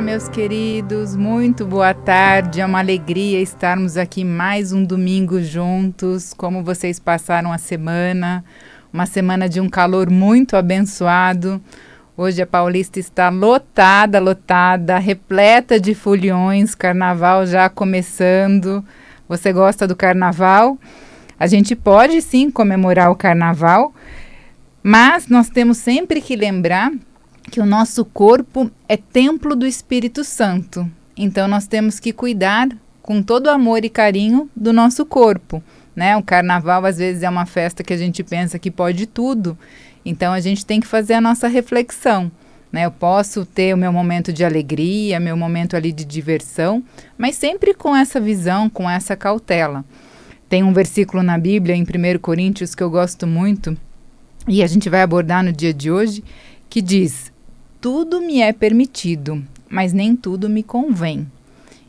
meus queridos, muito boa tarde, é uma alegria estarmos aqui mais um domingo juntos. Como vocês passaram a semana? Uma semana de um calor muito abençoado. Hoje a Paulista está lotada, repleta de foliões, carnaval já começando. Você gosta do carnaval? A gente pode sim comemorar o carnaval, mas nós temos sempre que lembrar que o nosso corpo é templo do Espírito Santo. Então nós temos que cuidar com todo amor e carinho do nosso corpo, né? O carnaval às vezes é uma festa que a gente pensa que pode tudo. Então a gente tem que fazer a nossa reflexão, né? Eu posso ter o meu momento de alegria, meu momento ali de diversão, mas sempre com essa visão, com essa cautela. Tem um versículo na Bíblia, em 1 Coríntios, que eu gosto muito, e a gente vai abordar no dia de hoje, que diz: tudo me é permitido, mas nem tudo me convém.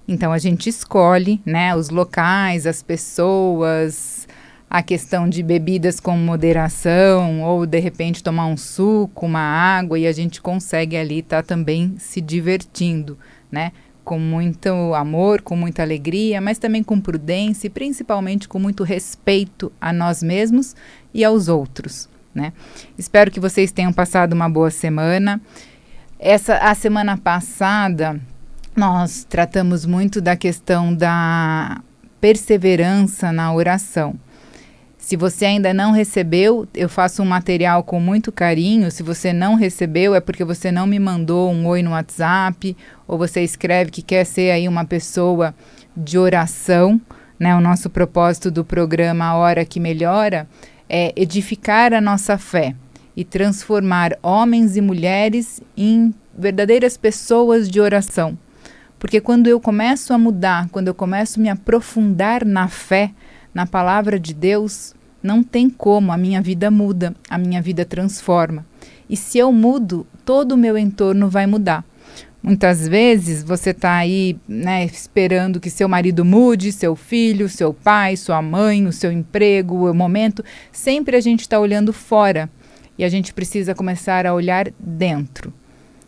Então a gente escolhe, né, os locais, as pessoas, a questão de bebidas com moderação, ou de repente tomar um suco, uma água, e a gente consegue ali estar também se divertindo, né? Com muito amor, com muita alegria, mas também com prudência e principalmente com muito respeito a nós mesmos e aos outros, né? Espero que vocês tenham passado uma boa semana. A semana passada, nós tratamos muito da questão da perseverança na oração. Se você ainda não recebeu, eu faço um material com muito carinho. Se você não recebeu, é porque você não me mandou um oi no WhatsApp, ou você escreve que quer ser aí uma pessoa de oração, né? O nosso propósito do programa A Hora que Melhora é edificar a nossa fé e transformar homens e mulheres em verdadeiras pessoas de oração. Porque quando eu começo a mudar, quando eu começo a me aprofundar na fé, na palavra de Deus, não tem como, a minha vida muda, a minha vida transforma. E se eu mudo, todo o meu entorno vai mudar. Muitas vezes você está aí, né, esperando que seu marido mude, seu filho, seu pai, sua mãe, o seu emprego, o momento. Sempre a gente está olhando fora. E a gente precisa começar a olhar dentro,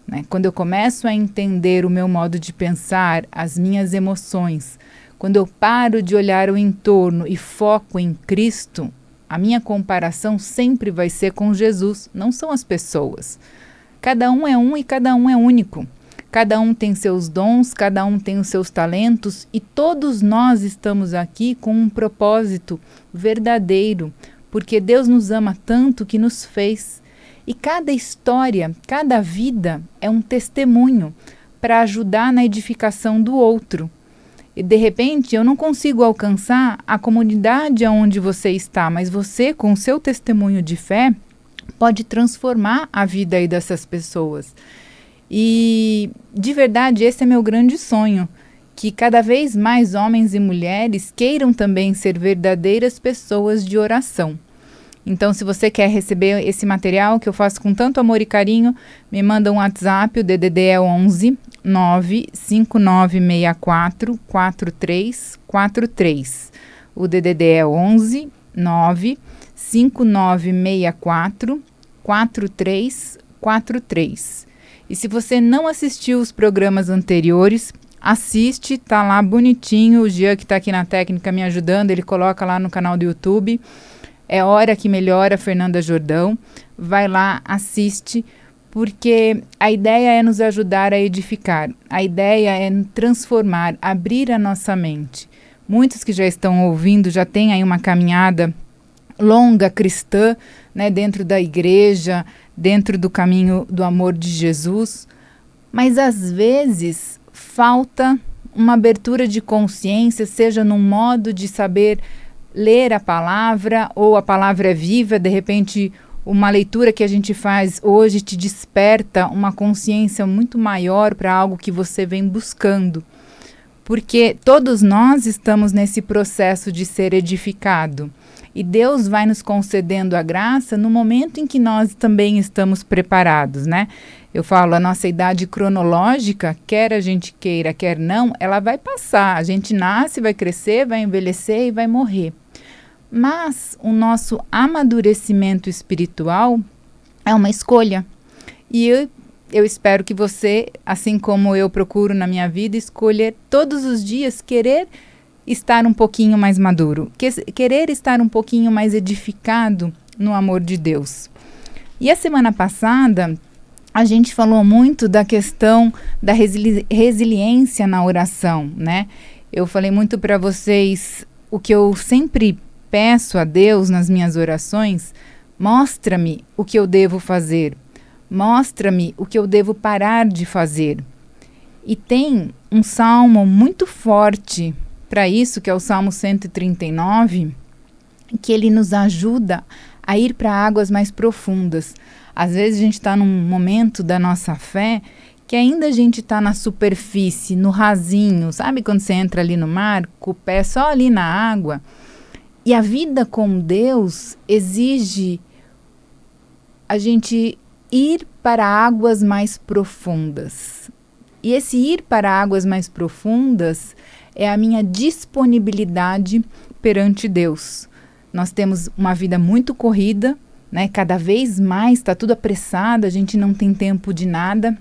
né? Quando eu começo a entender o meu modo de pensar, as minhas emoções, quando eu paro de olhar o entorno e foco em Cristo, a minha comparação sempre vai ser com Jesus, não são as pessoas. Cada um é um e cada um é único. Cada um tem seus dons, cada um tem os seus talentos e todos nós estamos aqui com um propósito verdadeiro, porque Deus nos ama tanto que nos fez. E cada história, cada vida é um testemunho para ajudar na edificação do outro. E de repente eu não consigo alcançar a comunidade onde você está, mas você, com o seu testemunho de fé, pode transformar a vida aí dessas pessoas. E de verdade esse é meu grande sonho, que cada vez mais homens e mulheres queiram também ser verdadeiras pessoas de oração. Então, se você quer receber esse material que eu faço com tanto amor e carinho, me manda um WhatsApp, o DDD é 11 95964 4343. O DDD é 11 95964 4343. E se você não assistiu os programas anteriores, assiste, tá lá bonitinho. O Jean, que tá aqui na técnica me ajudando, ele coloca lá no canal do YouTube. É Hora que Melhora, Fernanda Jordão. Vai lá, assiste, porque a ideia é nos ajudar a edificar. A ideia é transformar, abrir a nossa mente. Muitos que já estão ouvindo já têm aí uma caminhada longa cristã, né, dentro da igreja, dentro do caminho do amor de Jesus. Mas às vezes falta uma abertura de consciência, seja num modo de saber ler a palavra, ou a palavra é viva, de repente uma leitura que a gente faz hoje te desperta uma consciência muito maior para algo que você vem buscando. Porque todos nós estamos nesse processo de ser edificado. E Deus vai nos concedendo a graça no momento em que nós também estamos preparados, né? Eu falo, a nossa idade cronológica, quer a gente queira, quer não, ela vai passar. A gente nasce, vai crescer, vai envelhecer e vai morrer. Mas o nosso amadurecimento espiritual é uma escolha. E eu espero que você, assim como eu procuro na minha vida, escolher todos os dias querer estar um pouquinho mais maduro, querer estar um pouquinho mais edificado no amor de Deus. E a semana passada, a gente falou muito da questão da resiliência na oração, né? Eu falei muito para vocês o que eu sempre peço a Deus nas minhas orações: mostra-me o que eu devo fazer, mostra-me o que eu devo parar de fazer. E tem um salmo muito forte para isso, que é o Salmo 139, que ele nos ajuda a ir para águas mais profundas. Às vezes a gente está num momento da nossa fé que ainda a gente está na superfície, no rasinho, sabe quando você entra ali no mar, com o pé só ali na água? E a vida com Deus exige a gente ir para águas mais profundas. E esse ir para águas mais profundas é a minha disponibilidade perante Deus. Nós temos uma vida muito corrida, né? Cada vez mais está tudo apressado, a gente não tem tempo de nada.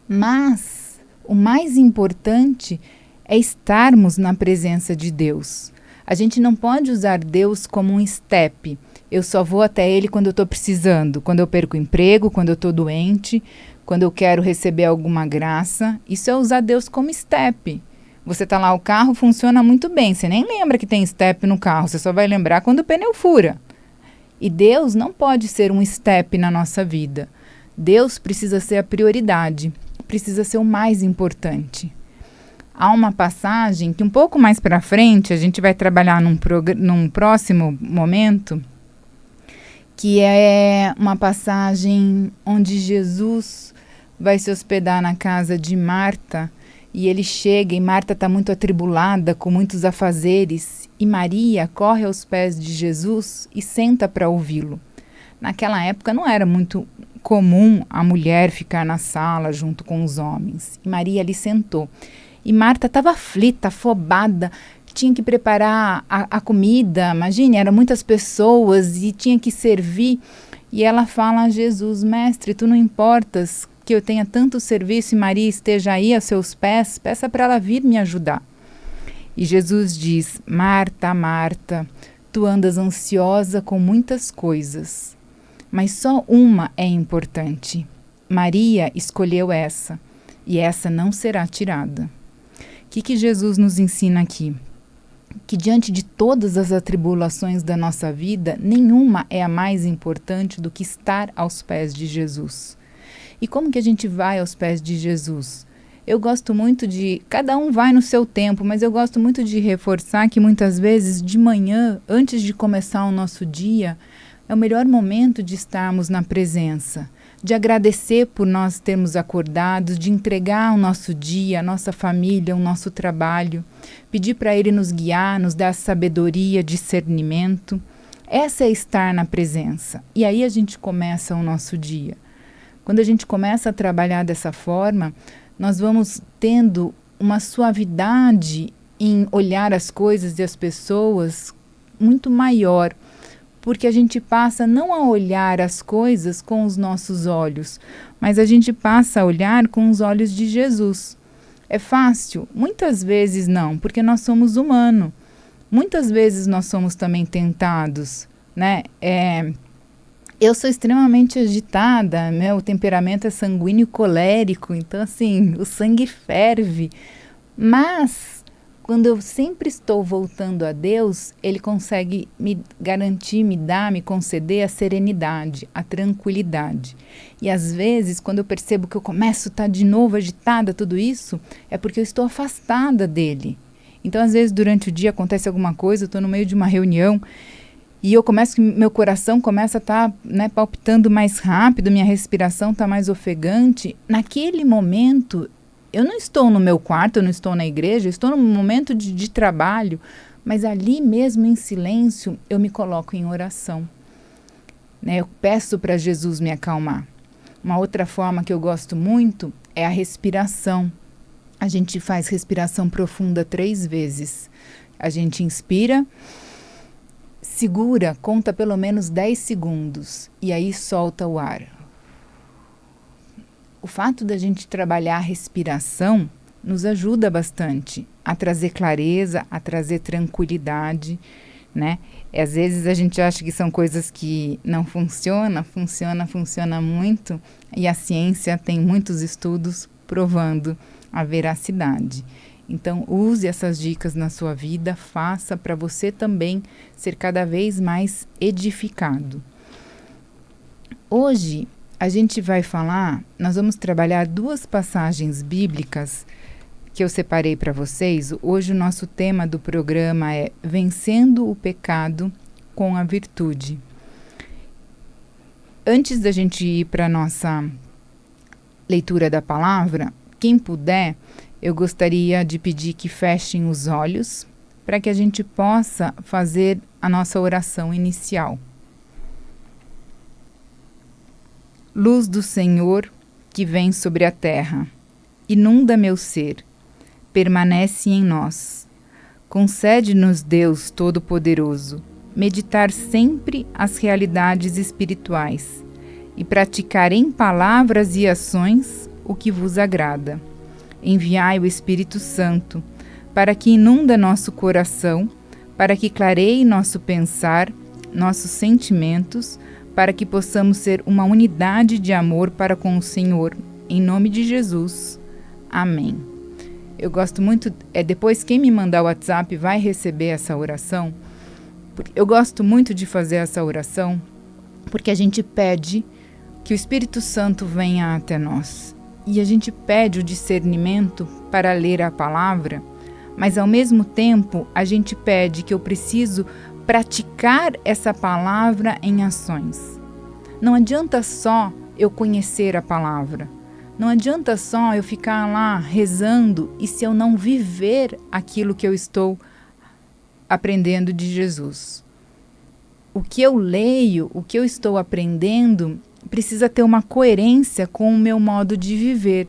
Mas o mais importante é estarmos na presença de Deus. A gente não pode usar Deus como um step. Eu só vou até Ele quando eu estou precisando, quando eu perco o emprego, quando eu estou doente, quando eu quero receber alguma graça. Isso é usar Deus como step. Você está lá, o carro funciona muito bem, você nem lembra que tem step no carro, você só vai lembrar quando o pneu fura. E Deus não pode ser um step na nossa vida. Deus precisa ser a prioridade, precisa ser o mais importante. Há uma passagem que um pouco mais para frente, a gente vai trabalhar num próximo momento, que é uma passagem onde Jesus vai se hospedar na casa de Marta, e ele chega e Marta está muito atribulada, com muitos afazeres, e Maria corre aos pés de Jesus e senta para ouvi-lo. Naquela época não era muito comum a mulher ficar na sala junto com os homens, e Maria ali sentou. E Marta estava aflita, afobada, tinha que preparar a comida, imagine, eram muitas pessoas e tinha que servir. E ela fala a Jesus: mestre, tu não importas que eu tenha tanto serviço e Maria esteja aí a seus pés, peça para ela vir me ajudar. E Jesus diz: Marta, Marta, tu andas ansiosa com muitas coisas, mas só uma é importante. Maria escolheu essa, e essa não será tirada. O que Jesus nos ensina aqui? Que diante de todas as atribulações da nossa vida, nenhuma é a mais importante do que estar aos pés de Jesus. E como que a gente vai aos pés de Jesus? Eu gosto muito de... Cada um vai no seu tempo, mas eu gosto muito de reforçar que muitas vezes de manhã, antes de começar o nosso dia, é o melhor momento de estarmos na presença, de agradecer por nós termos acordado, de entregar o nosso dia, a nossa família, o nosso trabalho, pedir para Ele nos guiar, nos dar sabedoria, discernimento. Essa é estar na presença. E aí a gente começa o nosso dia. Quando a gente começa a trabalhar dessa forma, nós vamos tendo uma suavidade em olhar as coisas e as pessoas muito maior, porque a gente passa não a olhar as coisas com os nossos olhos, mas a gente passa a olhar com os olhos de Jesus. É fácil? Muitas vezes não, porque nós somos humanos. Muitas vezes nós somos também tentados, né? Eu sou extremamente agitada, meu temperamento é sanguíneo colérico, então assim, o sangue ferve. Mas quando eu sempre estou voltando a Deus, Ele consegue me garantir, me conceder a serenidade, a tranquilidade. E às vezes, quando eu percebo que eu começo a estar de novo agitada, tudo isso, é porque eu estou afastada dEle. Então, às vezes, durante o dia acontece alguma coisa, eu estou no meio de uma reunião e meu coração começa a estar, né, palpitando mais rápido, minha respiração está mais ofegante. Naquele momento, eu não estou no meu quarto, eu não estou na igreja, eu estou num momento de trabalho, mas ali mesmo em silêncio eu me coloco em oração, né? Eu peço para Jesus me acalmar. Uma outra forma que eu gosto muito é a respiração. A gente faz respiração profunda 3 vezes. A gente inspira, segura, conta pelo menos 10 segundos e aí solta o ar. O fato da gente trabalhar a respiração nos ajuda bastante a trazer clareza, a trazer tranquilidade, né? E às vezes a gente acha que são coisas que não funcionam, funciona muito, e a ciência tem muitos estudos provando a veracidade. Então, use essas dicas na sua vida, faça para você também ser cada vez mais edificado. Hoje, a gente vai nós vamos trabalhar 2 passagens bíblicas que eu separei para vocês. Hoje o nosso tema do programa é Vencendo o Pecado com a Virtude. Antes da gente ir para a nossa leitura da palavra, quem puder, eu gostaria de pedir que fechem os olhos para que a gente possa fazer a nossa oração inicial. Luz do Senhor que vem sobre a terra, inunda meu ser, permanece em nós. Concede-nos, Deus Todo-Poderoso, meditar sempre as realidades espirituais e praticar em palavras e ações o que vos agrada. Enviai o Espírito Santo, para que inunda nosso coração, para que clareie nosso pensar, nossos sentimentos, para que possamos ser uma unidade de amor para com o Senhor. Em nome de Jesus. Amém. Eu gosto muito, depois quem me mandar o WhatsApp vai receber essa oração. Eu gosto muito de fazer essa oração, porque a gente pede que o Espírito Santo venha até nós. E a gente pede o discernimento para ler a palavra, mas ao mesmo tempo a gente pede que eu preciso praticar essa palavra em ações. Não adianta só eu conhecer a palavra. Não adianta só eu ficar lá rezando e se eu não viver aquilo que eu estou aprendendo de Jesus. O que eu leio, o que eu estou aprendendo, precisa ter uma coerência com o meu modo de viver.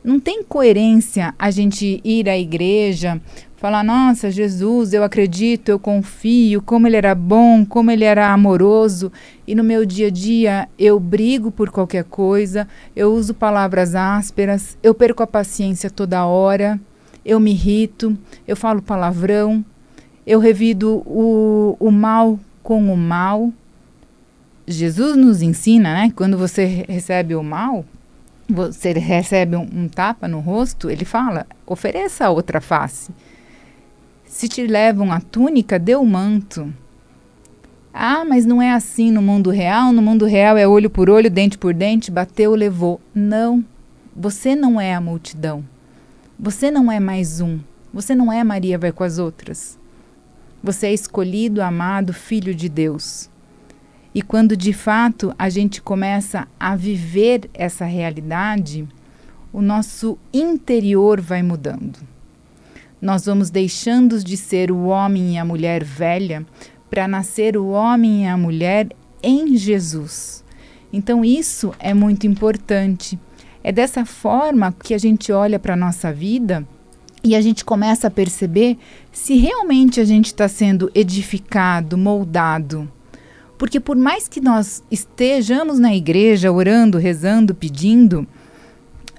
Não tem coerência a gente ir à igreja, falar, nossa, Jesus, eu acredito, eu confio, como ele era bom, como ele era amoroso, e no meu dia a dia eu brigo por qualquer coisa, eu uso palavras ásperas, eu perco a paciência toda hora, eu me irrito, eu falo palavrão, eu revido o mal com o mal. Jesus nos ensina, né? Quando você recebe o mal, você recebe um tapa no rosto, ele fala, ofereça a outra face. Se te levam a túnica, dê o manto. Ah, mas não é assim no mundo real. No mundo real é olho por olho, dente por dente, bateu, levou. Não, você não é a multidão. Você não é mais um. Você não é Maria vai com as outras. Você é escolhido, amado, filho de Deus. E quando de fato a gente começa a viver essa realidade, o nosso interior vai mudando. Nós vamos deixando de ser o homem e a mulher velha para nascer o homem e a mulher em Jesus. Então isso é muito importante. É dessa forma que a gente olha para a nossa vida e a gente começa a perceber se realmente a gente está sendo edificado, moldado. Porque por mais que nós estejamos na igreja orando, rezando, pedindo,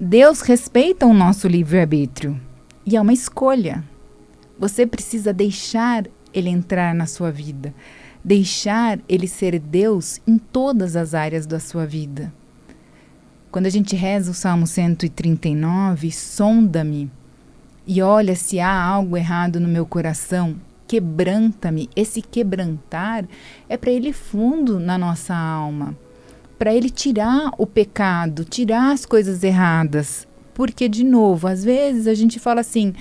Deus respeita o nosso livre-arbítrio. E é uma escolha. Você precisa deixar Ele entrar na sua vida. Deixar Ele ser Deus em todas as áreas da sua vida. Quando a gente reza o Salmo 139, sonda-me e olha se há algo errado no meu coração. Quebranta-me. Esse quebrantar é para Ele fundo na nossa alma. Para Ele tirar o pecado, tirar as coisas erradas. Porque, de novo, às vezes a gente fala assim,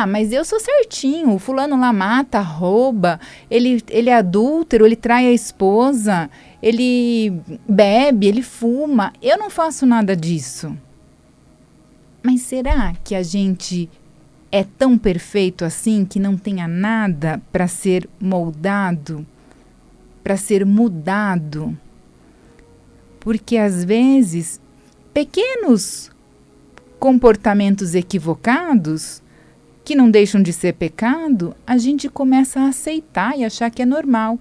mas eu sou certinho, o fulano lá mata, rouba, ele é adúltero, ele trai a esposa, ele bebe, ele fuma, eu não faço nada disso. Mas será que a gente é tão perfeito assim que não tenha nada para ser moldado, para ser mudado? Porque às vezes, pequenos comportamentos equivocados, que não deixam de ser pecado, a gente começa a aceitar e achar que é normal.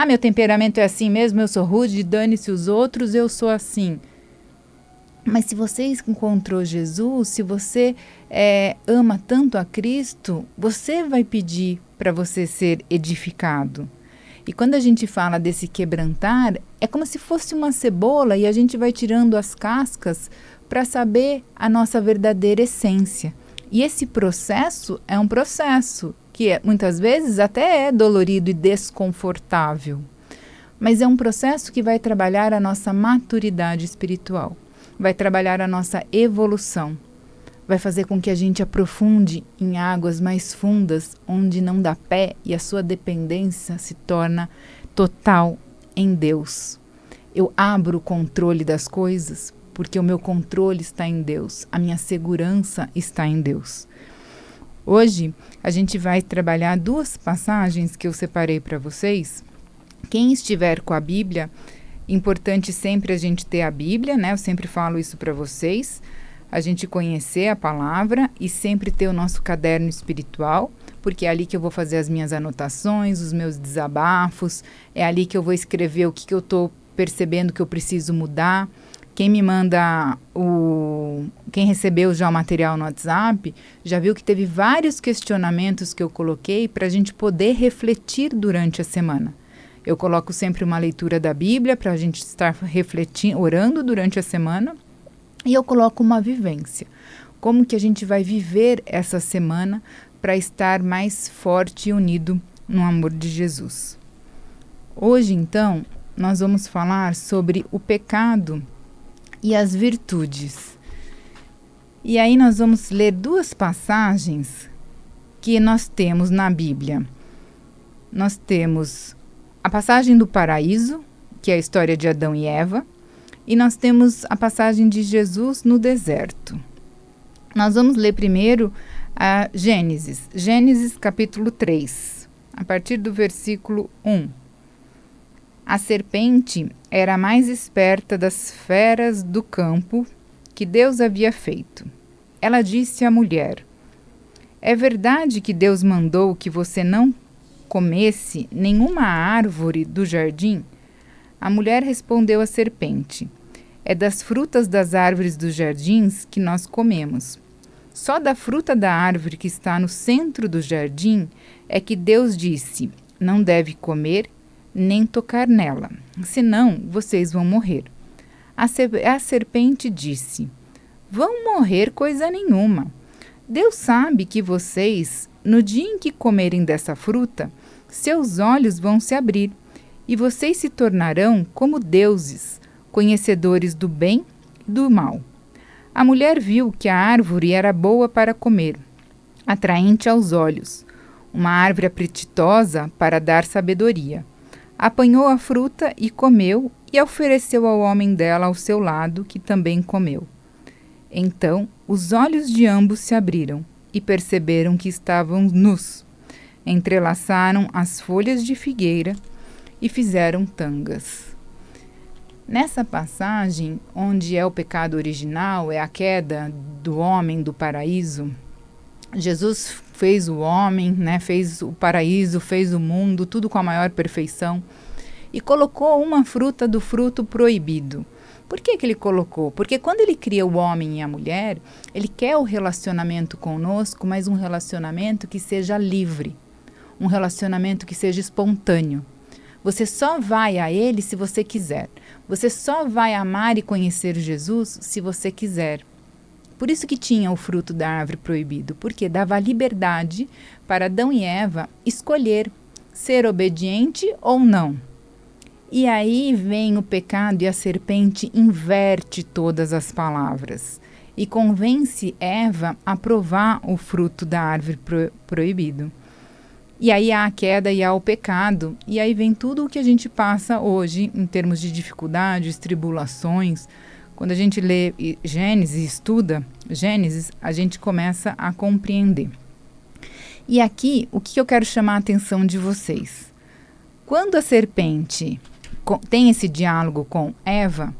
Meu temperamento é assim mesmo, eu sou rude, dane-se os outros, eu sou assim. Mas se você encontrou Jesus, se você ama tanto a Cristo, você vai pedir para você ser edificado. E quando a gente fala desse quebrantar, é como se fosse uma cebola e a gente vai tirando as cascas para saber a nossa verdadeira essência. E esse processo é um processo que muitas vezes até é dolorido e desconfortável. Mas é um processo que vai trabalhar a nossa maturidade espiritual, vai trabalhar a nossa evolução, vai fazer com que a gente aprofunde em águas mais fundas, onde não dá pé e a sua dependência se torna total em Deus. Eu abro o controle das coisas porque o meu controle está em Deus, a minha segurança está em Deus. Hoje a gente vai trabalhar 2 passagens que eu separei para vocês. Quem estiver com a Bíblia, importante sempre a gente ter a Bíblia, né? Eu sempre falo isso para vocês. A gente conhecer a palavra e sempre ter o nosso caderno espiritual, porque é ali que eu vou fazer as minhas anotações, os meus desabafos, é ali que eu vou escrever o que eu estou percebendo que eu preciso mudar. Quem me manda quem recebeu já o material no WhatsApp, já viu que teve vários questionamentos que eu coloquei para a gente poder refletir durante a semana. Eu coloco sempre uma leitura da Bíblia para a gente estar refletindo, orando durante a semana. E eu coloco uma vivência. Como que a gente vai viver essa semana para estar mais forte e unido no amor de Jesus. Hoje, então, nós vamos falar sobre o pecado e as virtudes. E aí nós vamos ler 2 passagens que nós temos na Bíblia. Nós temos a passagem do paraíso, que é a história de Adão e Eva, e nós temos a passagem de Jesus no deserto. Nós vamos ler primeiro a Gênesis capítulo 3, a partir do versículo 1. A serpente era a mais esperta das feras do campo que Deus havia feito. Ela disse à mulher: é verdade que Deus mandou que você não comesse nenhuma árvore do jardim? A mulher respondeu à serpente: é das frutas das árvores dos jardins que nós comemos. Só da fruta da árvore que está no centro do jardim é que Deus disse: não deve comer nem tocar nela, senão vocês vão morrer. A serpente disse: vão morrer coisa nenhuma. Deus sabe que vocês, no dia em que comerem dessa fruta, seus olhos vão se abrir e vocês se tornarão como deuses, conhecedores do bem e do mal. A mulher viu que a árvore era boa para comer, atraente aos olhos, uma árvore apetitosa para dar sabedoria. Apanhou a fruta e comeu, e ofereceu ao homem dela ao seu lado, que também comeu. Então os olhos de ambos se abriram e perceberam que estavam nus. Entrelaçaram as folhas de figueira e fizeram tangas. Nessa passagem, onde é o pecado original, é a queda do homem do paraíso, Jesus fez o homem, né, fez o paraíso, fez o mundo, tudo com a maior perfeição, e colocou uma fruta do fruto proibido. Por que ele colocou? Porque quando ele cria o homem e a mulher, ele quer o relacionamento conosco, mas um relacionamento que seja livre, um relacionamento que seja espontâneo. Você só vai a ele se você quiser. Você só vai amar e conhecer Jesus se você quiser. Por isso que tinha o fruto da árvore proibido, porque dava liberdade para Adão e Eva escolher ser obediente ou não. E aí vem o pecado e a serpente inverte todas as palavras e convence Eva a provar o fruto da árvore proibido. E aí há a queda e há o pecado, e aí vem tudo o que a gente passa hoje em termos de dificuldades, tribulações. Quando a gente lê Gênesis, estuda Gênesis, a gente começa a compreender. E aqui, o que eu quero chamar a atenção de vocês? Quando a serpente tem esse diálogo com Eva,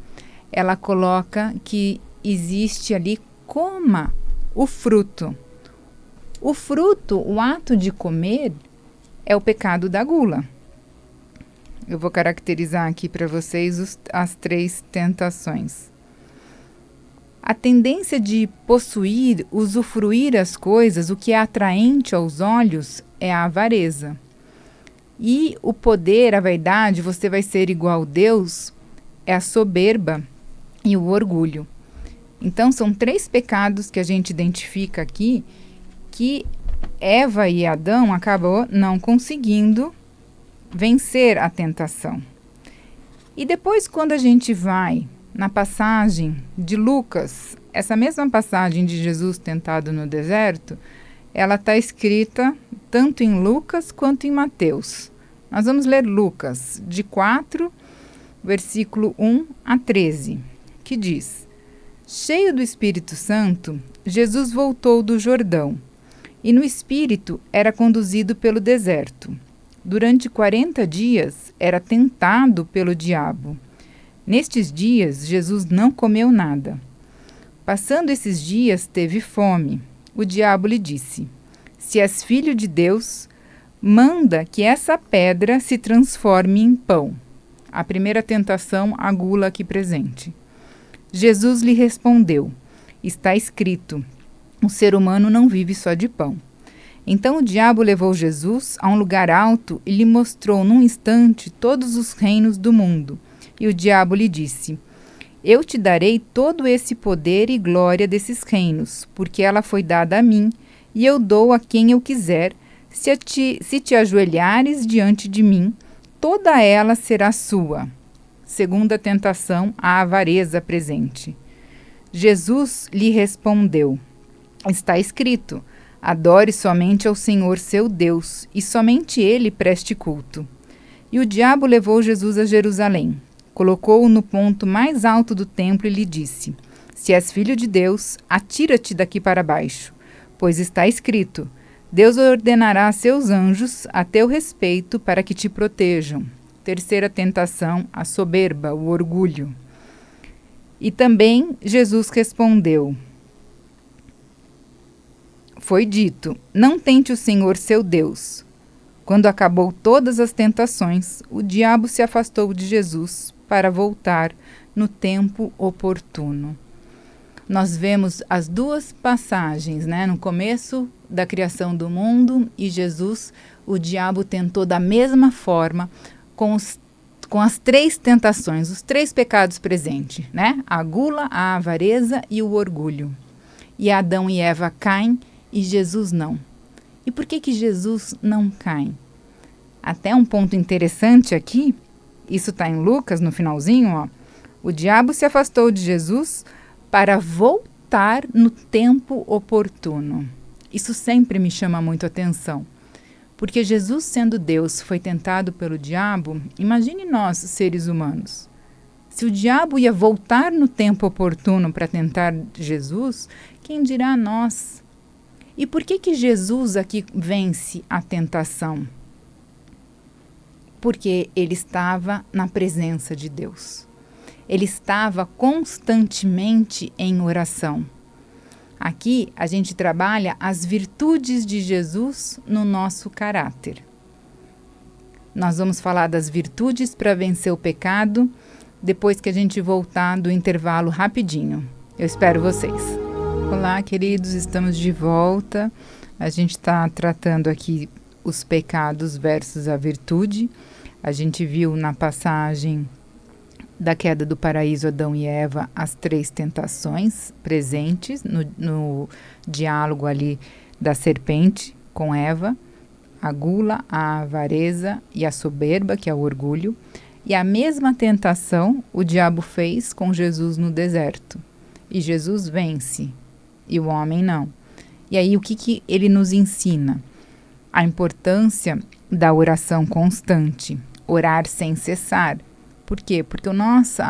ela coloca que existe ali coma o fruto. O fruto, o ato de comer, é o pecado da gula. Eu vou caracterizar aqui para vocês as 3 tentações. A tendência de possuir, usufruir as coisas, o que é atraente aos olhos, é a avareza. E o poder, a vaidade, você vai ser igual a Deus, é a soberba e o orgulho. Então, são 3 pecados que a gente identifica aqui, que Eva e Adão acabou não conseguindo vencer a tentação. E depois, quando a gente vai na passagem de Lucas, essa mesma passagem de Jesus tentado no deserto, ela está escrita tanto em Lucas quanto em Mateus. Nós vamos ler Lucas, de 4, versículo 1 a 13, que diz: Cheio do Espírito Santo, Jesus voltou do Jordão, e no Espírito era conduzido pelo deserto. Durante 40 dias era tentado pelo diabo. Nestes dias, Jesus não comeu nada. Passando esses dias, teve fome. O diabo lhe disse: Se és filho de Deus, manda que essa pedra se transforme em pão. A primeira tentação, a gula aqui presente. Jesus lhe respondeu: Está escrito, o ser humano não vive só de pão. Então o diabo levou Jesus a um lugar alto e lhe mostrou num instante todos os reinos do mundo. E o diabo lhe disse: Eu te darei todo esse poder e glória desses reinos, porque ela foi dada a mim, e eu dou a quem eu quiser. Se te ajoelhares diante de mim, toda ela será sua. Segunda tentação, a avareza presente. Jesus lhe respondeu: Está escrito, adore somente ao Senhor seu Deus, e somente ele preste culto. E o diabo levou Jesus a Jerusalém, colocou-o no ponto mais alto do templo e lhe disse: Se és filho de Deus, atira-te daqui para baixo, pois está escrito, Deus ordenará a seus anjos a teu respeito para que te protejam. Terceira tentação, a soberba, o orgulho. E também Jesus respondeu: Foi dito, não tente o Senhor seu Deus. Quando acabou todas as tentações, o diabo se afastou de Jesus para voltar no tempo oportuno. Nós vemos as 2 passagens, né? No começo da criação do mundo e Jesus, o diabo tentou da mesma forma com as 3 tentações, os 3 pecados presentes, né? A gula, a avareza e o orgulho. E Adão e Eva caem e Jesus não. E por que Jesus não cai? Até um ponto interessante aqui, isso está em Lucas, no finalzinho, ó. O diabo se afastou de Jesus para voltar no tempo oportuno. Isso sempre me chama muito a atenção. Porque Jesus, sendo Deus, foi tentado pelo diabo, imagine nós, seres humanos. Se o diabo ia voltar no tempo oportuno para tentar Jesus, quem dirá nós? E por que Jesus aqui vence a tentação? Porque ele estava na presença de Deus. Ele estava constantemente em oração. Aqui a gente trabalha as virtudes de Jesus no nosso caráter. Nós vamos falar das virtudes para vencer o pecado depois que a gente voltar do intervalo rapidinho. Eu espero vocês. Olá, queridos, estamos de volta. A gente está tratando aqui os pecados versus a virtude. A gente viu na passagem da queda do paraíso, Adão e Eva, as 3 tentações presentes no diálogo ali da serpente com Eva, a gula, a avareza e a soberba, que é o orgulho. E a mesma tentação o diabo fez com Jesus no deserto. E Jesus vence, e o homem não. E aí o que ele nos ensina? A importância da oração constante, orar sem cessar. Por quê? Porque a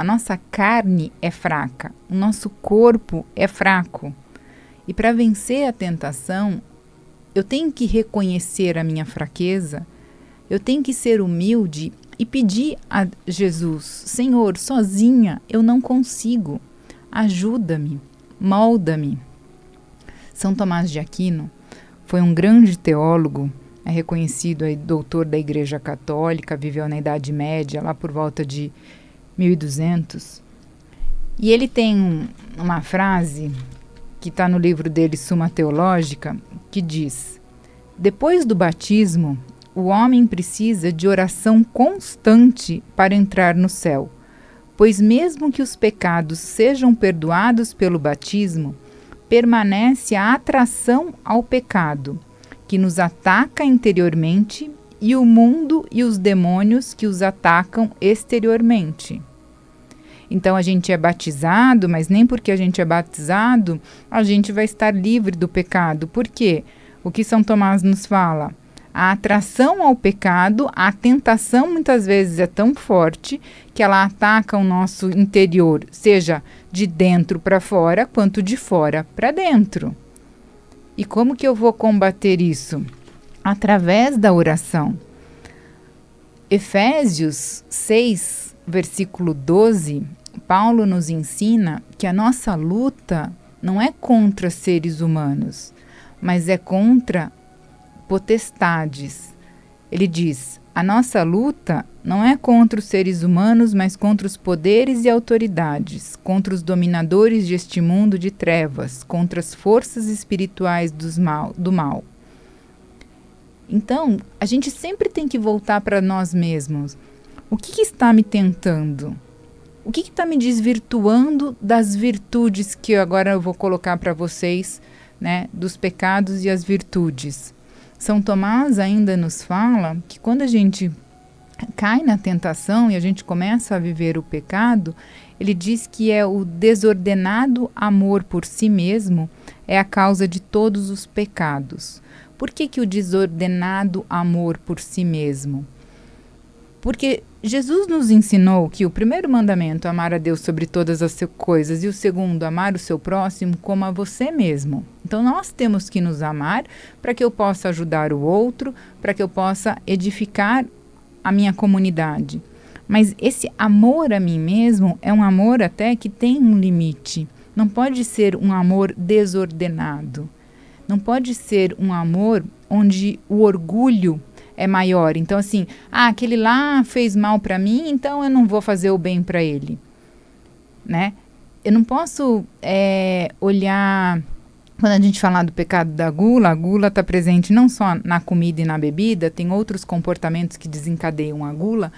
nossa carne é fraca, o nosso corpo é fraco. E para vencer a tentação, eu tenho que reconhecer a minha fraqueza, eu tenho que ser humilde e pedir a Jesus: Senhor, sozinha eu não consigo, ajuda-me, molda-me. São Tomás de Aquino foi um grande teólogo, é reconhecido aí, doutor da Igreja Católica, viveu na Idade Média, lá por volta de 1200. E ele tem uma frase que está no livro dele, Suma Teológica, que diz: depois do batismo, o homem precisa de oração constante para entrar no céu, pois mesmo que os pecados sejam perdoados pelo batismo, permanece a atração ao pecado, que nos ataca interiormente, e o mundo e os demônios que os atacam exteriormente. Então a gente é batizado, mas nem porque a gente é batizado, a gente vai estar livre do pecado. Por quê? O que São Tomás nos fala? A atração ao pecado, a tentação muitas vezes é tão forte que ela ataca o nosso interior, seja de dentro para fora, quanto de fora para dentro. E como que eu vou combater isso? Através da oração. Efésios 6, versículo 12, Paulo nos ensina que a nossa luta não é contra seres humanos, mas é contra potestades. Ele diz: a nossa luta não é contra os seres humanos, mas contra os poderes e autoridades, contra os dominadores deste mundo de trevas, contra as forças espirituais do mal. Então, a gente sempre tem que voltar para nós mesmos. O que está me tentando? O que está me desvirtuando das virtudes que agora eu vou colocar para vocês, né, dos pecados e as virtudes? São Tomás ainda nos fala que quando a gente cai na tentação e a gente começa a viver o pecado, ele diz que é o desordenado amor por si mesmo é a causa de todos os pecados. Por que o desordenado amor por si mesmo? Porque Jesus nos ensinou que o primeiro mandamento, amar a Deus sobre todas as coisas, e o segundo, amar o seu próximo como a você mesmo. Então nós temos que nos amar para que eu possa ajudar o outro, para que eu possa edificar a minha comunidade. Mas esse amor a mim mesmo é um amor até que tem um limite. Não pode ser um amor desordenado. Não pode ser um amor onde o orgulho é maior. Então assim, aquele lá fez mal para mim, então eu não vou fazer o bem para ele, né? Eu não posso olhar, quando a gente fala do pecado da gula, a gula está presente não só na comida e na bebida, tem outros comportamentos que desencadeiam a gula.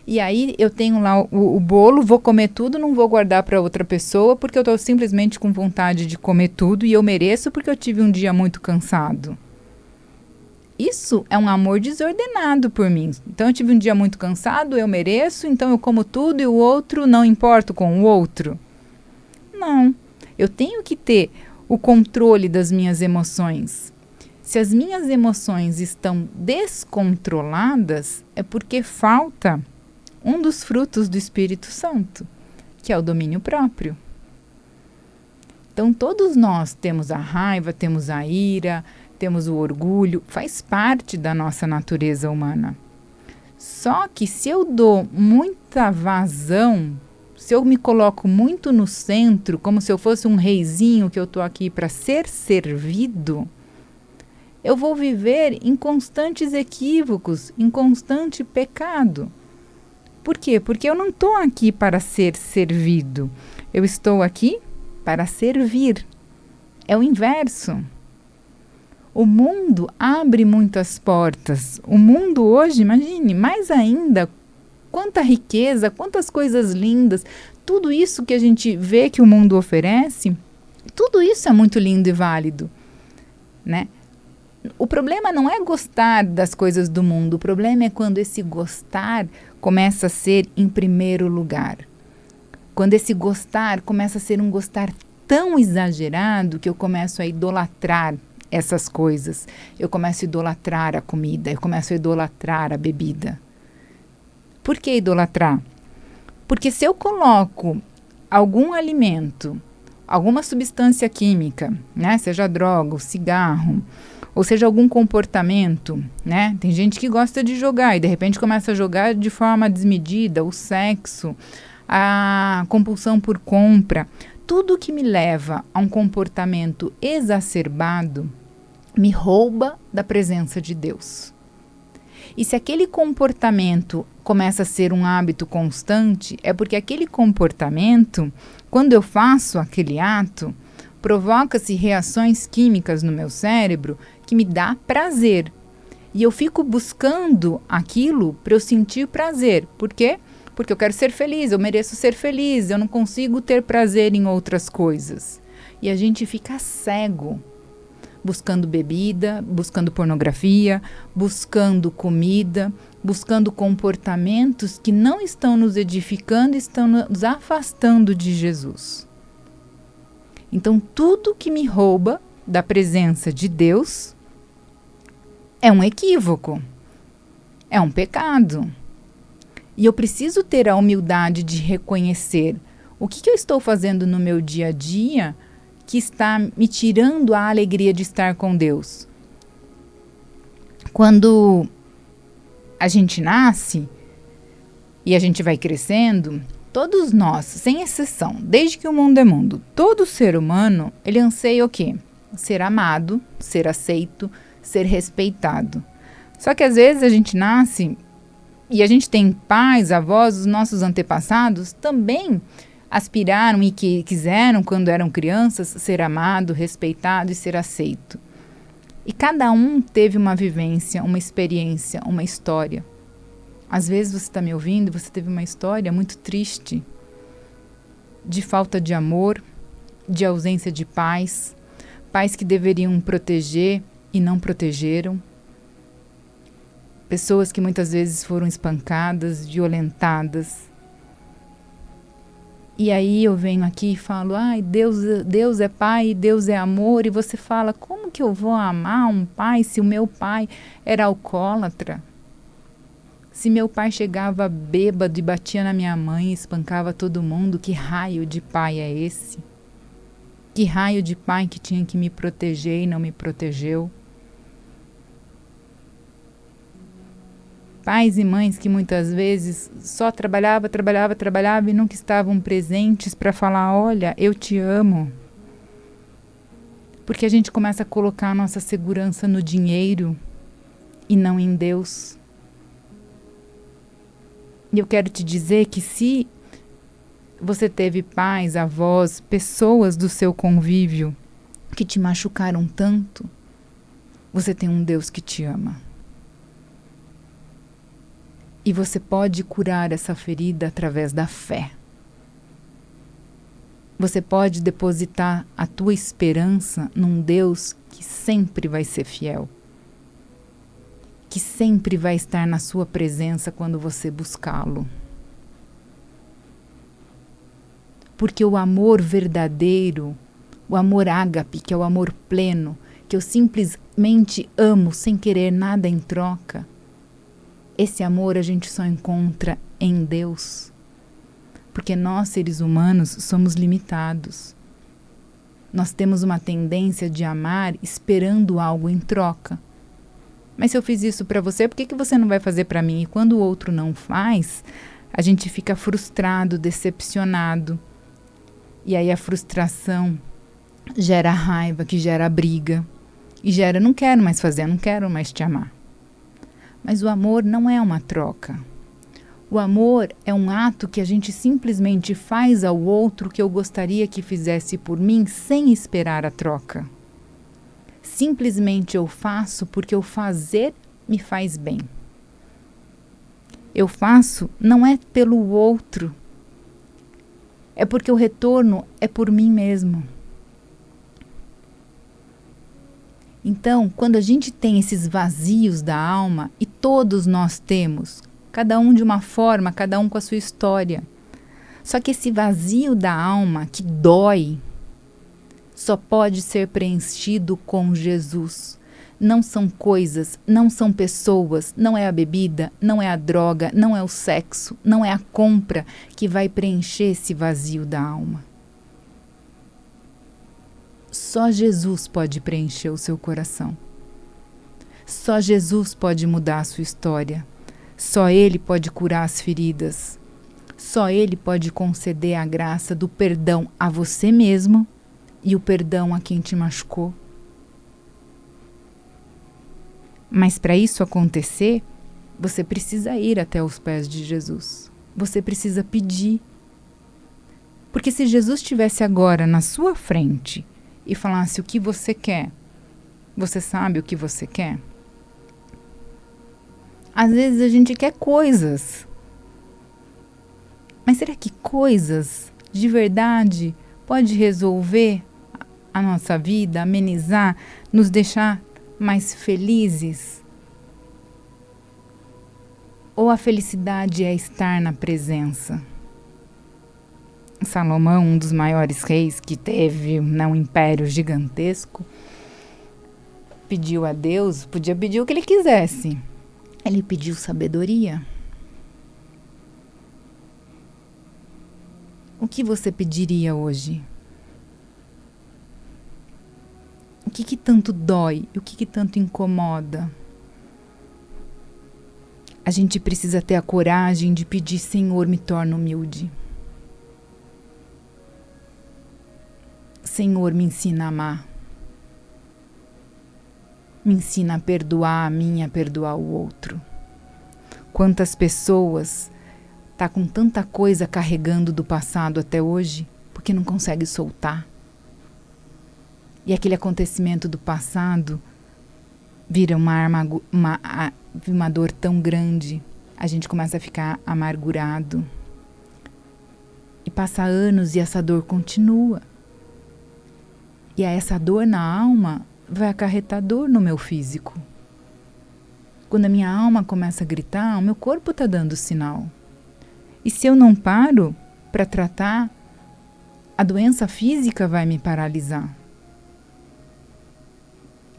E aí eu tenho lá o bolo, vou comer tudo, não vou guardar para outra pessoa, porque eu estou simplesmente com vontade de comer tudo e eu mereço porque eu tive um dia muito cansado. Isso é um amor desordenado por mim. Então eu tive um dia muito cansado, eu mereço, então eu como tudo e o outro não importo com o outro. Não, eu tenho que ter o controle das minhas emoções. Se as minhas emoções estão descontroladas, é porque falta um dos frutos do Espírito Santo, que é o domínio próprio. Então todos nós temos a raiva, temos a ira, temos o orgulho, faz parte da nossa natureza humana. Só que se eu dou muita vazão, se eu me coloco muito no centro, como se eu fosse um reizinho que eu estou aqui para ser servido, eu vou viver em constantes equívocos, em constante pecado. Por quê? Porque eu não estou aqui para ser servido. Eu estou aqui para servir. É o inverso. O mundo abre muitas portas. O mundo hoje, imagine, mais ainda, quanta riqueza, quantas coisas lindas, tudo isso que a gente vê que o mundo oferece, tudo isso é muito lindo e válido, né? O problema não é gostar das coisas do mundo, o problema é quando esse gostar começa a ser em primeiro lugar. Quando esse gostar começa a ser um gostar tão exagerado que eu começo a idolatrar essas coisas. Eu começo a idolatrar a comida, eu começo a idolatrar a bebida. Por que idolatrar? Porque se eu coloco algum alimento, alguma substância química, né, seja droga, ou cigarro, ou seja algum comportamento, né? Tem gente que gosta de jogar e de repente começa a jogar de forma desmedida, o sexo, a compulsão por compra. Tudo que me leva a um comportamento exacerbado me rouba da presença de Deus. E se aquele comportamento começa a ser um hábito constante, é porque aquele comportamento, quando eu faço aquele ato, provoca-se reações químicas no meu cérebro que me dá prazer. E eu fico buscando aquilo para eu sentir prazer. Por quê? Porque eu quero ser feliz, eu mereço ser feliz, eu não consigo ter prazer em outras coisas. E a gente fica cego, buscando bebida, buscando pornografia, buscando comida, buscando comportamentos que não estão nos edificando, estão nos afastando de Jesus. Então, tudo que me rouba da presença de Deus é um equívoco, é um pecado. E eu preciso ter a humildade de reconhecer o que eu estou fazendo no meu dia a dia que está me tirando a alegria de estar com Deus. Quando a gente nasce e a gente vai crescendo, todos nós, sem exceção, desde que o mundo é mundo, todo ser humano, ele anseia o quê? Ser amado, ser aceito, ser respeitado. Só que às vezes a gente nasce e a gente tem pais, avós, os nossos antepassados também aspiraram e que quiseram, quando eram crianças, ser amado, respeitado e ser aceito. E cada um teve uma vivência, uma experiência, uma história. Às vezes você está me ouvindo, você teve uma história muito triste, de falta de amor, de ausência de pais, pais que deveriam proteger e não protegeram, pessoas que muitas vezes foram espancadas, violentadas. E aí eu venho aqui e falo, ai, Deus é pai, Deus é amor, e você fala, como que eu vou amar um pai se o meu pai era alcoólatra? Se meu pai chegava bêbado e batia na minha mãe e espancava todo mundo, que raio de pai é esse? Que raio de pai que tinha que me proteger e não me protegeu? Pais e mães que muitas vezes só trabalhava e nunca estavam presentes para falar, olha, eu te amo. Porque a gente começa a colocar a nossa segurança no dinheiro e não em Deus. E eu quero te dizer que se você teve pais, avós, pessoas do seu convívio que te machucaram tanto, você tem um Deus que te ama. E você pode curar essa ferida através da fé. Você pode depositar a tua esperança num Deus que sempre vai ser fiel. Que sempre vai estar na sua presença quando você buscá-lo. Porque o amor verdadeiro, o amor ágape, que é o amor pleno, que eu simplesmente amo sem querer nada em troca, esse amor a gente só encontra em Deus. Porque nós, seres humanos, somos limitados. Nós temos uma tendência de amar esperando algo em troca. Mas se eu fiz isso para você, por que você não vai fazer para mim? E quando o outro não faz, a gente fica frustrado, decepcionado. E aí a frustração gera raiva, que gera briga. E gera, não quero mais fazer, não quero mais te amar. Mas o amor não é uma troca. O amor é um ato que a gente simplesmente faz ao outro que eu gostaria que fizesse por mim sem esperar a troca. Simplesmente eu faço porque o fazer me faz bem. Eu faço não é pelo outro, é porque o retorno é por mim mesmo. Então, quando a gente tem esses vazios da alma, e todos nós temos, cada um de uma forma, cada um com a sua história. Só que esse vazio da alma que dói, só pode ser preenchido com Jesus. Não são coisas, não são pessoas, não é a bebida, não é a droga, não é o sexo, não é a compra que vai preencher esse vazio da alma. Só Jesus pode preencher o seu coração. Só Jesus pode mudar a sua história. Só Ele pode curar as feridas. Só Ele pode conceder a graça do perdão a você mesmo e o perdão a quem te machucou. Mas para isso acontecer, Você precisa ir até os pés de Jesus. Você precisa pedir. Porque se Jesus estivesse agora na sua frente e falasse o que você quer, você sabe o que você quer? Às vezes a gente quer coisas. Mas será que coisas de verdade pode resolver a nossa vida, amenizar, nos deixar mais felizes? Ou a felicidade é estar na presença? Salomão, um dos maiores reis que teve um império gigantesco, pediu a Deus, podia pedir o que ele quisesse. Ele pediu sabedoria. O que você pediria hoje? O que tanto dói? O que tanto incomoda? A gente precisa ter a coragem de pedir: Senhor, me torna humilde. Senhor, me ensina a amar. Me ensina a perdoar a mim, a perdoar o outro. Quantas pessoas tá com tanta coisa carregando do passado até hoje porque não consegue soltar. E aquele acontecimento do passado vira uma dor tão grande, a gente começa a ficar amargurado. E passa anos e essa dor continua. E essa dor na alma vai acarretar dor no meu físico. Quando a minha alma começa a gritar, o meu corpo está dando sinal. E se eu não paro para tratar, a doença física vai me paralisar.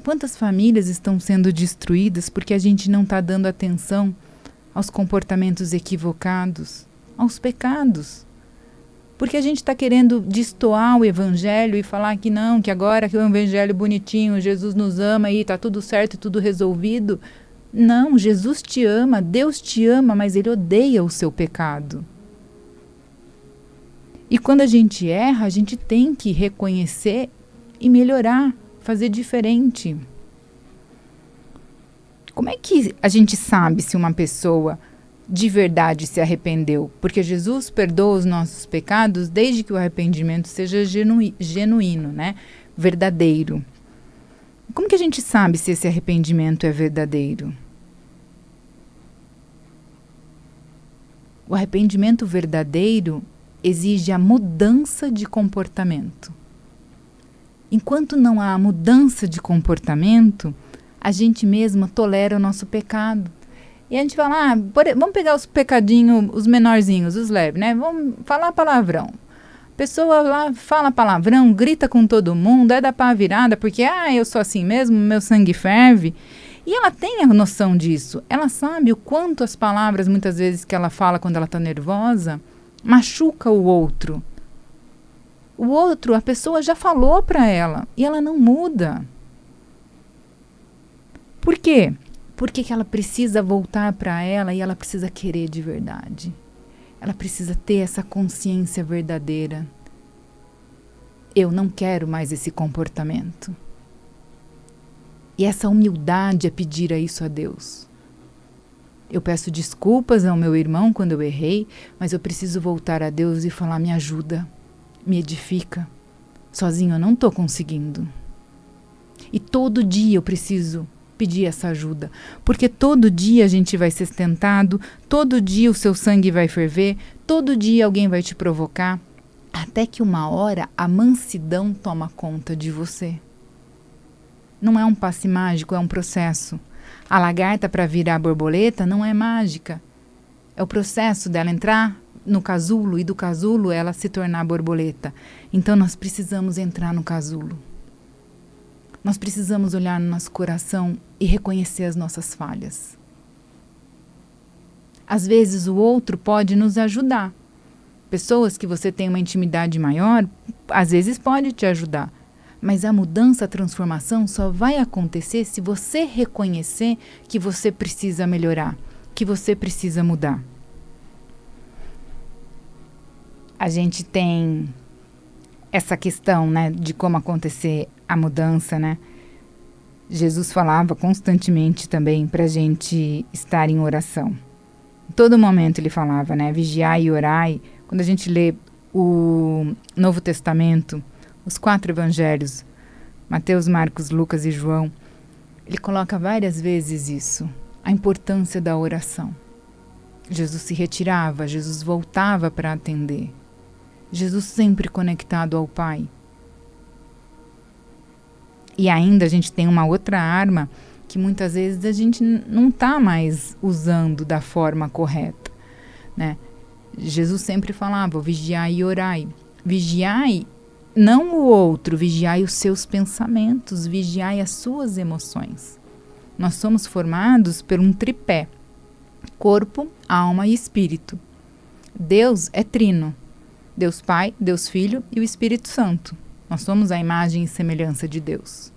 Quantas famílias estão sendo destruídas porque a gente não está dando atenção aos comportamentos equivocados, aos pecados? Porque a gente está querendo destoar o evangelho e falar que não, que agora que o evangelho bonitinho, Jesus nos ama e está tudo certo e tudo resolvido. Não, Jesus te ama, Deus te ama, mas Ele odeia o seu pecado. E quando a gente erra, a gente tem que reconhecer e melhorar, fazer diferente. Como é que a gente sabe se uma pessoa de verdade se arrependeu? Porque Jesus perdoa os nossos pecados desde que o arrependimento seja genuíno, né? Verdadeiro. Como que a gente sabe se esse arrependimento é verdadeiro? O arrependimento verdadeiro exige a mudança de comportamento. Enquanto não há mudança de comportamento, a gente mesma tolera o nosso pecado. E a gente fala, vamos pegar os pecadinhos, os menorzinhos, os leves, né? Vamos falar palavrão. A pessoa lá fala palavrão, grita com todo mundo, é da pá virada, porque, eu sou assim mesmo, meu sangue ferve. E ela tem a noção disso. Ela sabe o quanto as palavras, muitas vezes, que ela fala quando ela está nervosa, machuca o outro. O outro, a pessoa já falou para ela, e ela não muda. Por quê? Porque que ela precisa voltar para ela e ela precisa querer de verdade. Ela precisa ter essa consciência verdadeira. Eu não quero mais esse comportamento. E essa humildade é pedir isso a Deus. Eu peço desculpas ao meu irmão quando eu errei, mas eu preciso voltar a Deus e falar: me ajuda, me edifica. Sozinho eu não estou conseguindo. E todo dia eu preciso pedir essa ajuda, porque todo dia a gente vai ser tentado, todo dia o seu sangue vai ferver, todo dia alguém vai te provocar, até que uma hora a mansidão toma conta de você. Não é um passe mágico, é um processo. A lagarta para virar borboleta não é mágica. É o processo dela entrar no casulo e do casulo ela se tornar borboleta. Então nós precisamos entrar no casulo. Nós precisamos olhar no nosso coração e reconhecer as nossas falhas. Às vezes o outro pode nos ajudar. Pessoas que você tem uma intimidade maior, às vezes pode te ajudar. Mas a mudança, a transformação só vai acontecer se você reconhecer que você precisa melhorar, que você precisa mudar. A gente tem essa questão, né, de como acontecer a mudança, né? Jesus falava constantemente também para a gente estar em oração. Em todo momento ele falava, né? Vigiai e orai. Quando a gente lê o Novo Testamento, os 4 evangelhos, Mateus, Marcos, Lucas e João, ele coloca várias vezes isso, a importância da oração. Jesus se retirava, Jesus voltava para atender. Jesus sempre conectado ao Pai. E ainda a gente tem uma outra arma que muitas vezes a gente não está mais usando da forma correta, né? Jesus sempre falava, vigiai e orai. Vigiai não o outro, vigiai os seus pensamentos, vigiai as suas emoções. Nós somos formados por um tripé, corpo, alma e espírito. Deus é trino, Deus Pai, Deus Filho e o Espírito Santo. Nós somos a imagem e semelhança de Deus.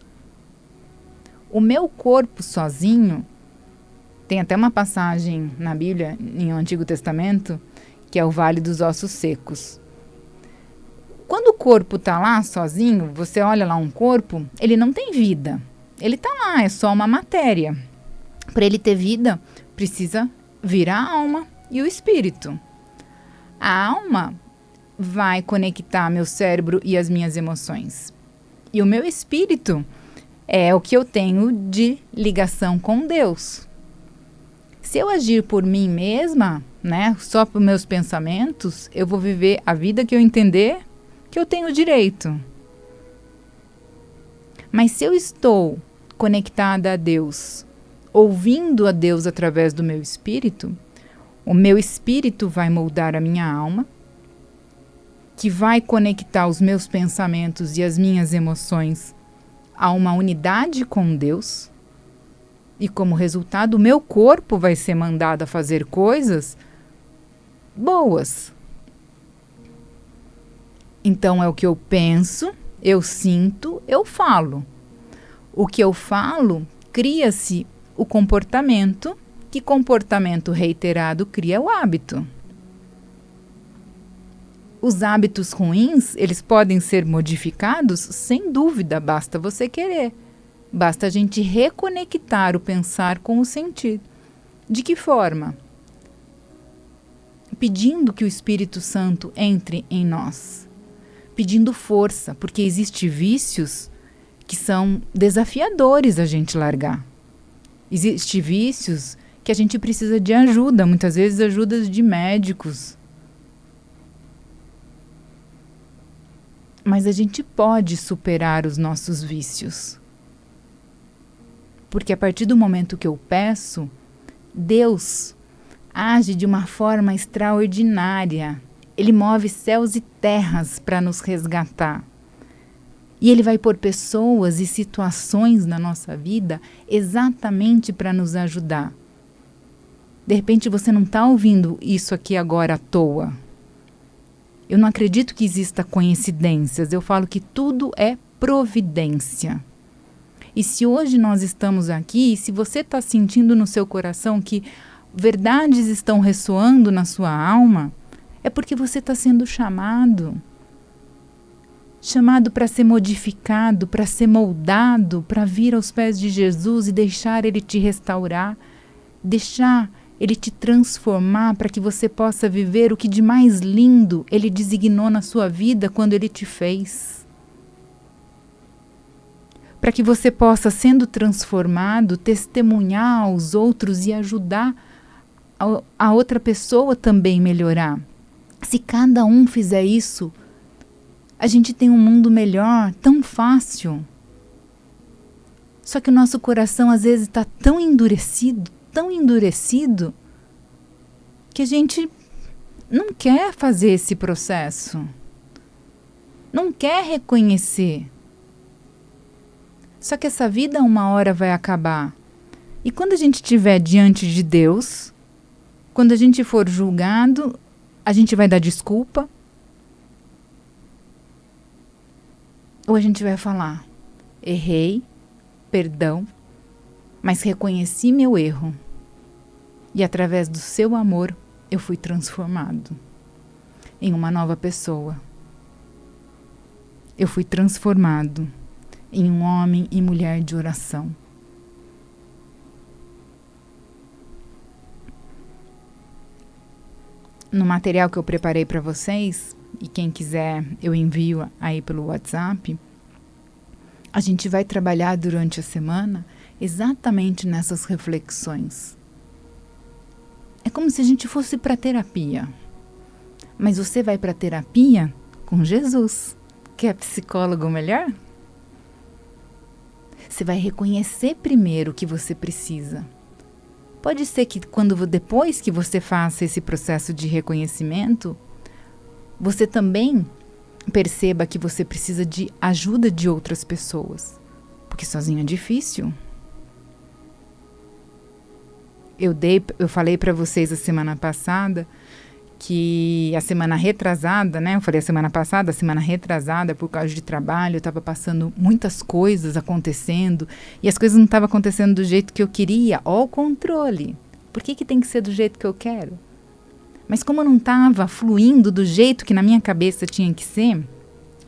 O meu corpo sozinho, tem até uma passagem na Bíblia, em o Antigo Testamento, que é o Vale dos Ossos Secos. Quando o corpo está lá sozinho, você olha lá um corpo, ele não tem vida. Ele está lá, é só uma matéria. Para ele ter vida, precisa vir a alma e o espírito. A alma vai conectar meu cérebro e as minhas emoções. E o meu espírito é o que eu tenho de ligação com Deus. Se eu agir por mim mesma, né, só por meus pensamentos, eu vou viver a vida que eu entender que eu tenho direito. Mas se eu estou conectada a Deus, ouvindo a Deus através do meu espírito, o meu espírito vai moldar a minha alma, que vai conectar os meus pensamentos e as minhas emoções a uma unidade com Deus, e como resultado, o meu corpo vai ser mandado a fazer coisas boas. Então é o que eu penso, eu sinto, eu falo. O que eu falo, cria-se o comportamento, que comportamento reiterado cria o hábito. Os hábitos ruins, eles podem ser modificados? Sem dúvida, basta você querer. Basta a gente reconectar o pensar com o sentir. De que forma? Pedindo que o Espírito Santo entre em nós. Pedindo força, porque existem vícios que são desafiadores a gente largar. Existem vícios que a gente precisa de ajuda, muitas vezes ajuda de médicos. Mas a gente pode superar os nossos vícios. Porque a partir do momento que eu peço, Deus age de uma forma extraordinária. Ele move céus e terras para nos resgatar. E Ele vai pôr pessoas e situações na nossa vida exatamente para nos ajudar. De repente você não está ouvindo isso aqui agora à toa. Eu não acredito que exista coincidências. Eu falo que tudo é providência. E se hoje nós estamos aqui, se você está sentindo no seu coração que verdades estão ressoando na sua alma, é porque você está sendo chamado. Chamado para ser modificado, para ser moldado, para vir aos pés de Jesus e deixar Ele te restaurar, deixar Ele te transformar para que você possa viver o que de mais lindo Ele designou na sua vida quando Ele te fez. Para que você possa, sendo transformado, testemunhar aos outros e ajudar a outra pessoa também melhorar. Se cada um fizer isso, a gente tem um mundo melhor, tão fácil. Só que o nosso coração às vezes está tão endurecido, que a gente não quer fazer esse processo. Não quer reconhecer. Só que essa vida uma hora vai acabar. E quando a gente estiver diante de Deus, quando a gente for julgado, a gente vai dar desculpa? Ou a gente vai falar, errei, perdão, mas reconheci meu erro. E através do seu amor, eu fui transformado em uma nova pessoa. Eu fui transformado. em um homem e mulher de oração. No material que eu preparei para vocês, e quem quiser eu envio aí pelo WhatsApp, a gente vai trabalhar durante a semana exatamente nessas reflexões. É como se a gente fosse para terapia, mas você vai para terapia com Jesus, que é psicólogo melhor. Você vai reconhecer primeiro o que você precisa. Pode ser que depois que você faça esse processo de reconhecimento, você também perceba que você precisa de ajuda de outras pessoas, porque sozinho é difícil. Eu falei para vocês a semana passada que a semana retrasada, né? Eu falei a semana passada, a semana retrasada, por causa de trabalho, eu estava passando muitas coisas acontecendo e as coisas não estavam acontecendo do jeito que eu queria. Ó, o controle. Por que tem que ser do jeito que eu quero? Mas como não estava fluindo do jeito que na minha cabeça tinha que ser,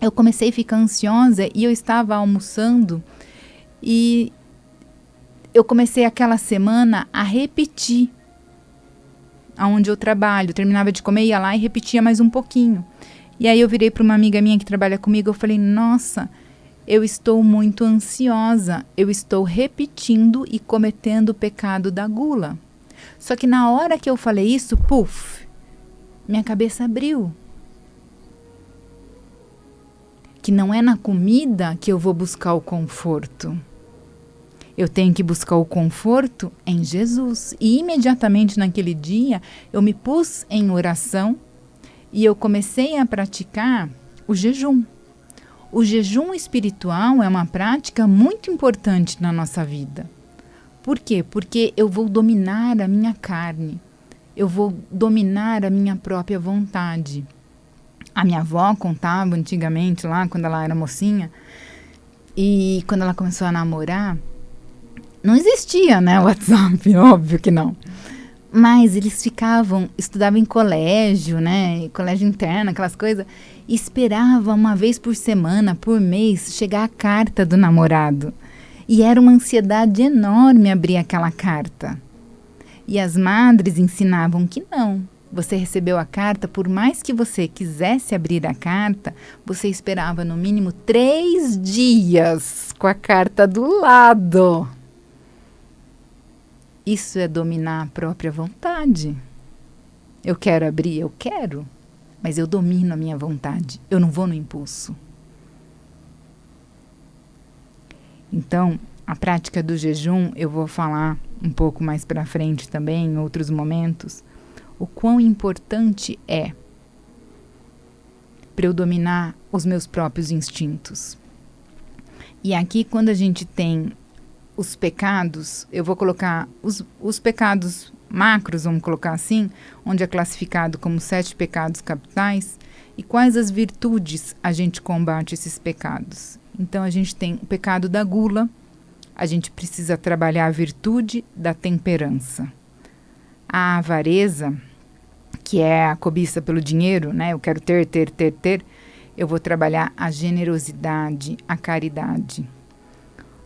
eu comecei a ficar ansiosa e eu estava almoçando e eu comecei aquela semana a repetir aonde eu trabalho. Terminava de comer, ia lá e repetia mais um pouquinho. E aí eu virei para uma amiga minha que trabalha comigo, eu falei, nossa, eu estou muito ansiosa, eu estou repetindo e cometendo o pecado da gula. Só que na hora que eu falei isso, puf, minha cabeça abriu. Que não é na comida que eu vou buscar o conforto. Eu tenho que buscar o conforto em Jesus. E imediatamente naquele dia, eu me pus em oração e eu comecei a praticar o jejum. O jejum espiritual é uma prática muito importante na nossa vida. Por quê? Porque eu vou dominar a minha carne. Eu vou dominar a minha própria vontade. A minha avó contava antigamente, lá quando ela era mocinha, e quando ela começou a namorar, não existia, né, o WhatsApp, óbvio que não. Mas eles estudavam em colégio, né, colégio interno, aquelas coisas, e esperavam uma vez por semana, por mês, chegar a carta do namorado. E era uma ansiedade enorme abrir aquela carta. E as madres ensinavam que não. Você recebeu a carta, por mais que você quisesse abrir a carta, você esperava no mínimo 3 dias com a carta do lado. Isso é dominar a própria vontade. Eu quero abrir, eu quero, mas eu domino a minha vontade. Eu não vou no impulso. Então, a prática do jejum, eu vou falar um pouco mais para frente também, em outros momentos, o quão importante é para eu dominar os meus próprios instintos. E aqui, quando a gente tem os pecados, eu vou colocar os pecados macros, vamos colocar assim, onde é classificado como 7 pecados capitais, e quais as virtudes a gente combate esses pecados. Então, a gente tem o pecado da gula, a gente precisa trabalhar a virtude da temperança. A avareza, que é a cobiça pelo dinheiro, né? Eu quero ter, eu vou trabalhar a generosidade, a caridade.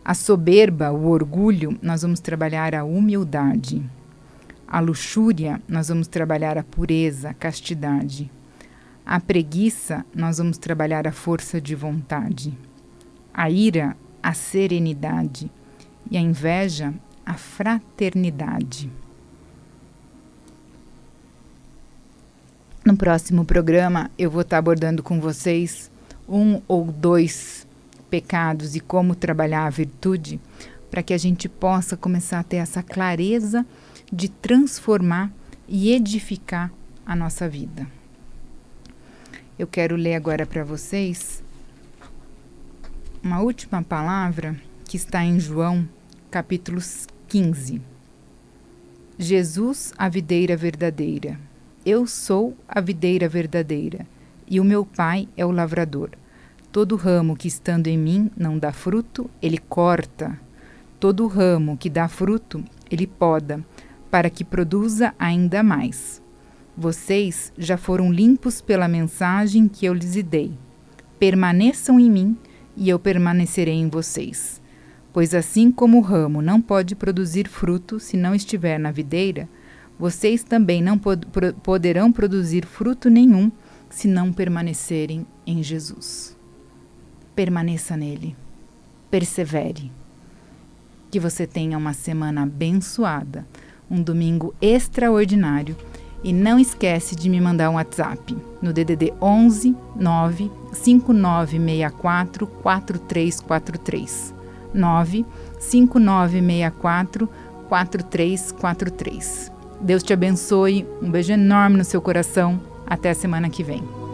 A soberba, o orgulho, nós vamos trabalhar a humildade. A luxúria, nós vamos trabalhar a pureza, a castidade. A preguiça, nós vamos trabalhar a força de vontade. A ira, a serenidade. E a inveja, a fraternidade. No próximo programa, eu vou estar abordando com vocês 1 ou 2 pecados e como trabalhar a virtude, para que a gente possa começar a ter essa clareza de transformar e edificar a nossa vida. Eu quero ler agora para vocês uma última palavra que está em João, capítulo 15. Jesus, a videira verdadeira. Eu sou a videira verdadeira, e o meu Pai é o lavrador. Todo ramo que estando em mim não dá fruto, ele corta. Todo ramo que dá fruto, ele poda, para que produza ainda mais. Vocês já foram limpos pela mensagem que eu lhes dei. Permaneçam em mim, e eu permanecerei em vocês. Pois assim como o ramo não pode produzir fruto se não estiver na videira, vocês também não poderão produzir fruto nenhum se não permanecerem em Jesus. Permaneça nele. Persevere. Que você tenha uma semana abençoada, um domingo extraordinário. E não esquece de me mandar um WhatsApp no DDD 11 9 5964 4343. 9 5964 4343. Deus te abençoe. Um beijo enorme no seu coração. Até a semana que vem.